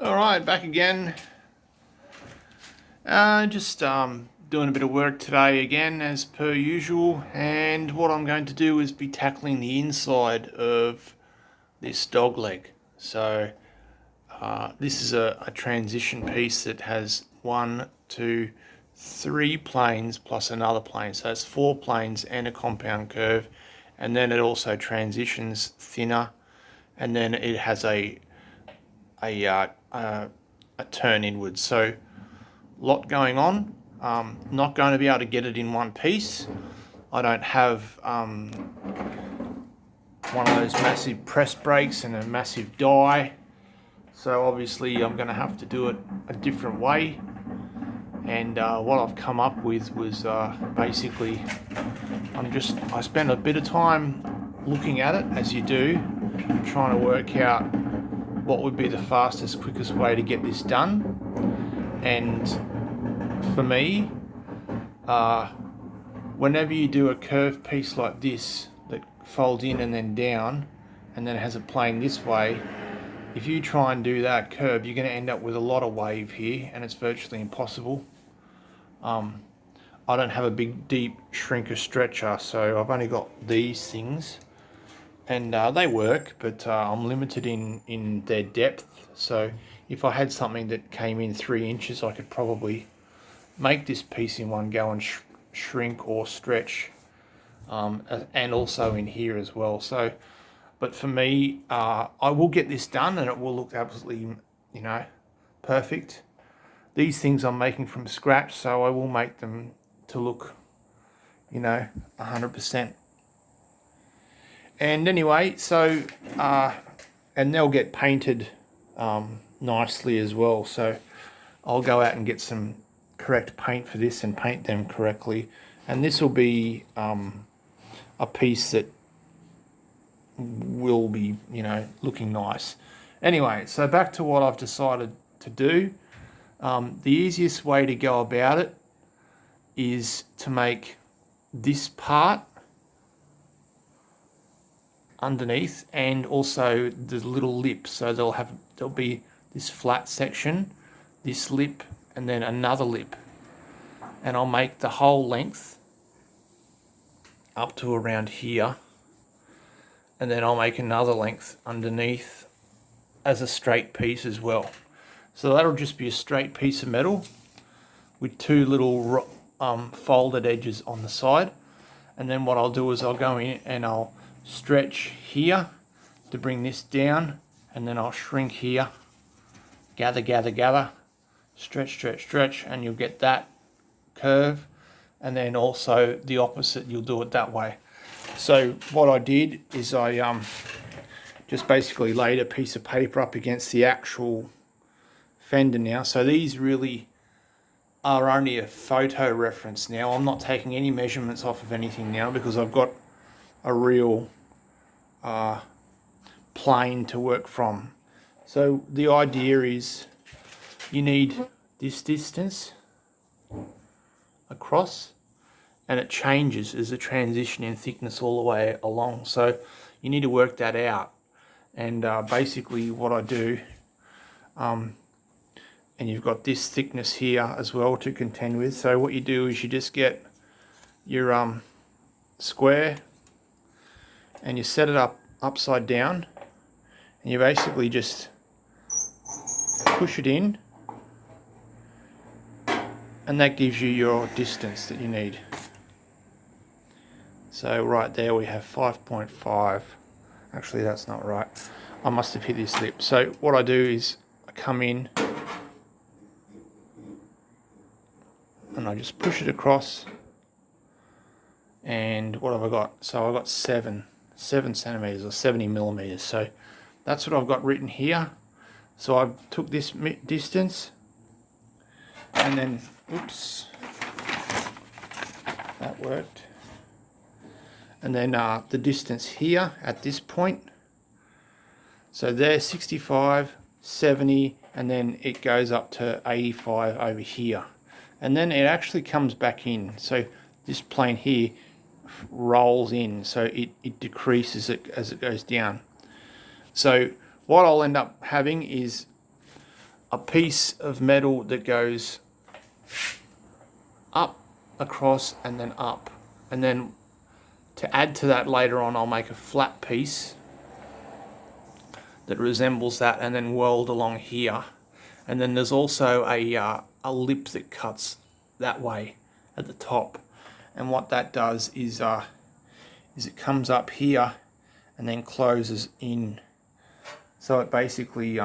Alright, back again. Just doing a bit of work today again as per usual, and what I'm going to do is be tackling the inside of this dog leg. So this is a transition piece that has 1, 2, 3 planes plus another plane. So it's 4 planes and a compound curve, and then it also transitions thinner, and then it has a turn inwards. So lot going on. Not going to be able to get it in one piece. I don't have one of those massive press brakes and a massive die, so obviously I'm going to have to do it a different way. And what I've come up with was basically I spent a bit of time looking at it, as you do, trying to work out what would be the fastest, quickest way to get this done. And for me, whenever you do a curved piece like this that folds in and then down and then has a plane this way, if you try and do that curve, you're going to end up with a lot of wave here, and it's virtually impossible. I don't have a big deep shrinker stretcher, so I've only got these things, and they work, but I'm limited in their depth. So if I had something that came in 3 inches, I could probably make this piece in one go and shrink or stretch, and also in here as well. So, but for me, I will get this done and it will look absolutely, perfect. These things I'm making from scratch, so I will make them to look, 100%. And anyway, so and they'll get painted nicely as well. So I'll go out and get some correct paint for this and paint them correctly, and this will be a piece that will be looking nice. Anyway, so back to what I've decided to do. The easiest way to go about it is to make this part underneath and also the little lip. So there'll be this flat section, this lip, and then another lip, and I'll make the whole length up to around here, and then I'll make another length underneath as a straight piece as well. So that'll just be a straight piece of metal with 2 little folded edges on the side. And then what I'll do is I'll go in and I'll stretch here to bring this down, and then I'll shrink here, gather, stretch, and you'll get that curve. And then also the opposite, you'll do it that way. So what I did is I just basically laid a piece of paper up against the actual fender now. So these really are only a photo reference now. I'm not taking any measurements off of anything now because I've got a real plane to work from. So the idea is you need this distance across, and it changes as a transition in thickness all the way along. So you need to work that out. And basically what I do, and you've got this thickness here as well to contend with. So what you do is you just get your square and you set it up upside down, and you basically just push it in, and that gives you your distance that you need. So right there we have 5.5. Actually, that's not right. I must have hit this lip. So what I do is I come in and I just push it across, and what have I got? So I've got 7 centimeters or 70 millimeters. So that's what I've got written here. So I took this distance, and then, oops, that worked. And then the distance here at this point. So there's 65, 70, and then it goes up to 85 over here. And then it actually comes back in. So this plane here rolls in, so it decreases as it goes down. So what I'll end up having is a piece of metal that goes up, across, and then up. And then to add to that later on, I'll make a flat piece that resembles that and then weld along here. And then there's also a lip that cuts that way at the top. And what that does is it comes up here and then closes in. So it basically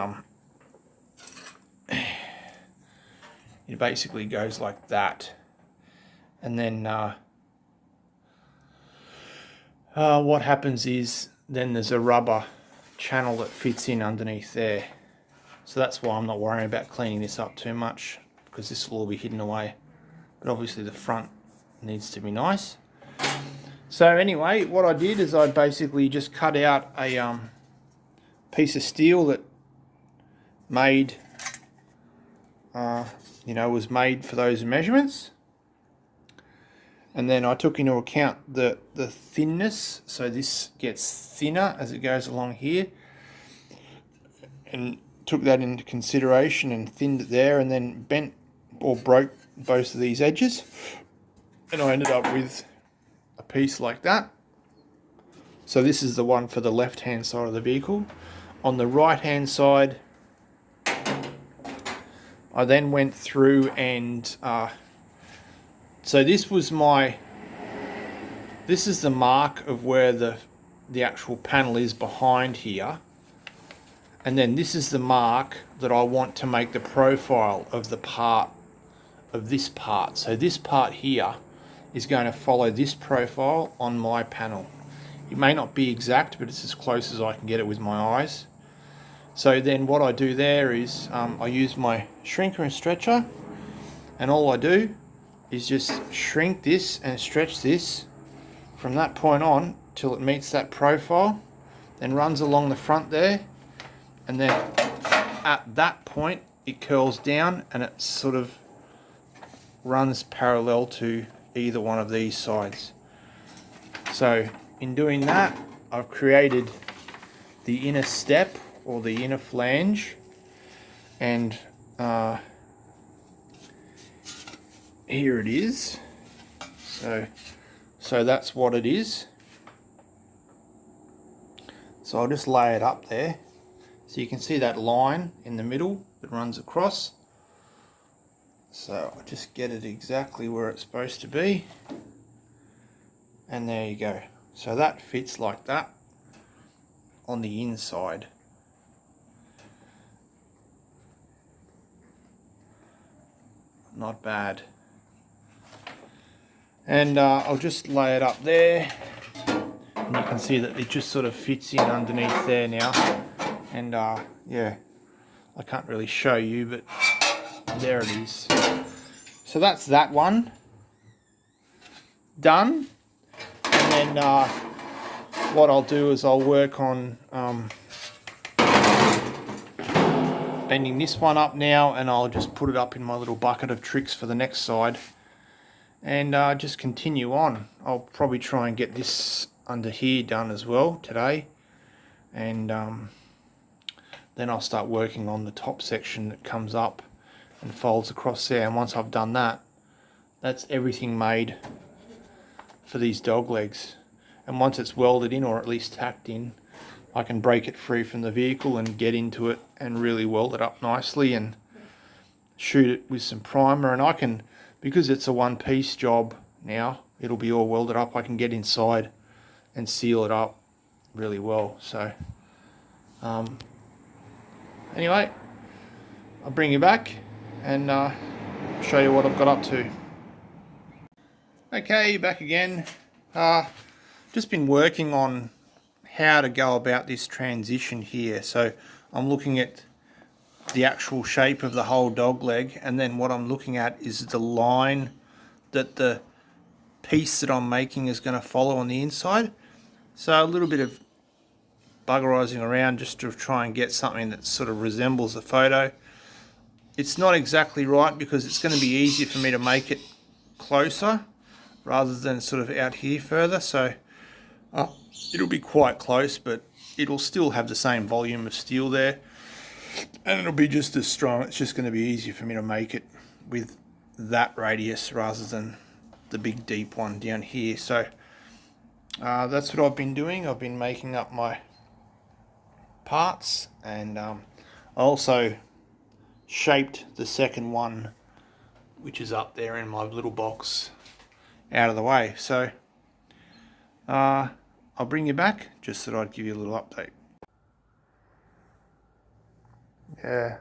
goes like that. And then what happens is then there's a rubber channel that fits in underneath there. So that's why I'm not worrying about cleaning this up too much, because this will all be hidden away. But obviously the front needs to be nice. So anyway, what I did is I basically just cut out a piece of steel that made, was made for those measurements. And then I took into account the thinness, so this gets thinner as it goes along here, and took that into consideration and thinned it there, and then bent or broke both of these edges, and I ended up with a piece like that. So this is the one for the left hand side of the vehicle. On the right hand side, I then went through and so this is the mark of where the actual panel is behind here, and then this is the mark that I want to make the profile of the part of this part. So this part here is going to follow this profile on my panel. It may not be exact, but it's as close as I can get it with my eyes. So then what I do there is I use my shrinker and stretcher, and all I do is just shrink this and stretch this from that point on till it meets that profile, then runs along the front there, and then at that point it curls down and it sort of runs parallel to either one of these sides. So in doing that, I've created the inner step or the inner flange, and here it is. So that's what it is. So I'll just lay it up there so you can see that line in the middle that runs across. So I'll just get it exactly where it's supposed to be, and there you go. So that fits like that on the inside. Not bad. And I'll just lay it up there, and you can see that it just sort of fits in underneath there now. And yeah, I can't really show you, but there it is. So that's that one done. And then what I'll do is I'll work on bending this one up now, and I'll just put it up in my little bucket of tricks for the next side, and just continue on. I'll probably try and get this under here done as well today, and then I'll start working on the top section that comes up and folds across there. And once I've done that, that's everything made for these dog legs. And once it's welded in, or at least tacked in, I can break it free from the vehicle and get into it and really weld it up nicely and shoot it with some primer. And I can, because it's a one-piece job now, it'll be all welded up, I can get inside and seal it up really well. So anyway, I'll bring you back and show you what I've got up to. Okay, back again. Just been working on how to go about this transition here. So I'm looking at the actual shape of the whole dog leg, and then what I'm looking at is the line that the piece that I'm making is going to follow on the inside. So a little bit of buggerizing around just to try and get something that sort of resembles the photo. It's not exactly right because it's going to be easier for me to make it closer rather than sort of out here further. So it'll be quite close, but it'll still have the same volume of steel there. And it'll be just as strong. It's just going to be easier for me to make it with that radius rather than the big deep one down here. So that's what I've been doing. I've been making up my parts, and I also shaped the second one, which is up there in my little box, out of the way. So I'll bring you back, just thought I'd give you a little update. Yeah,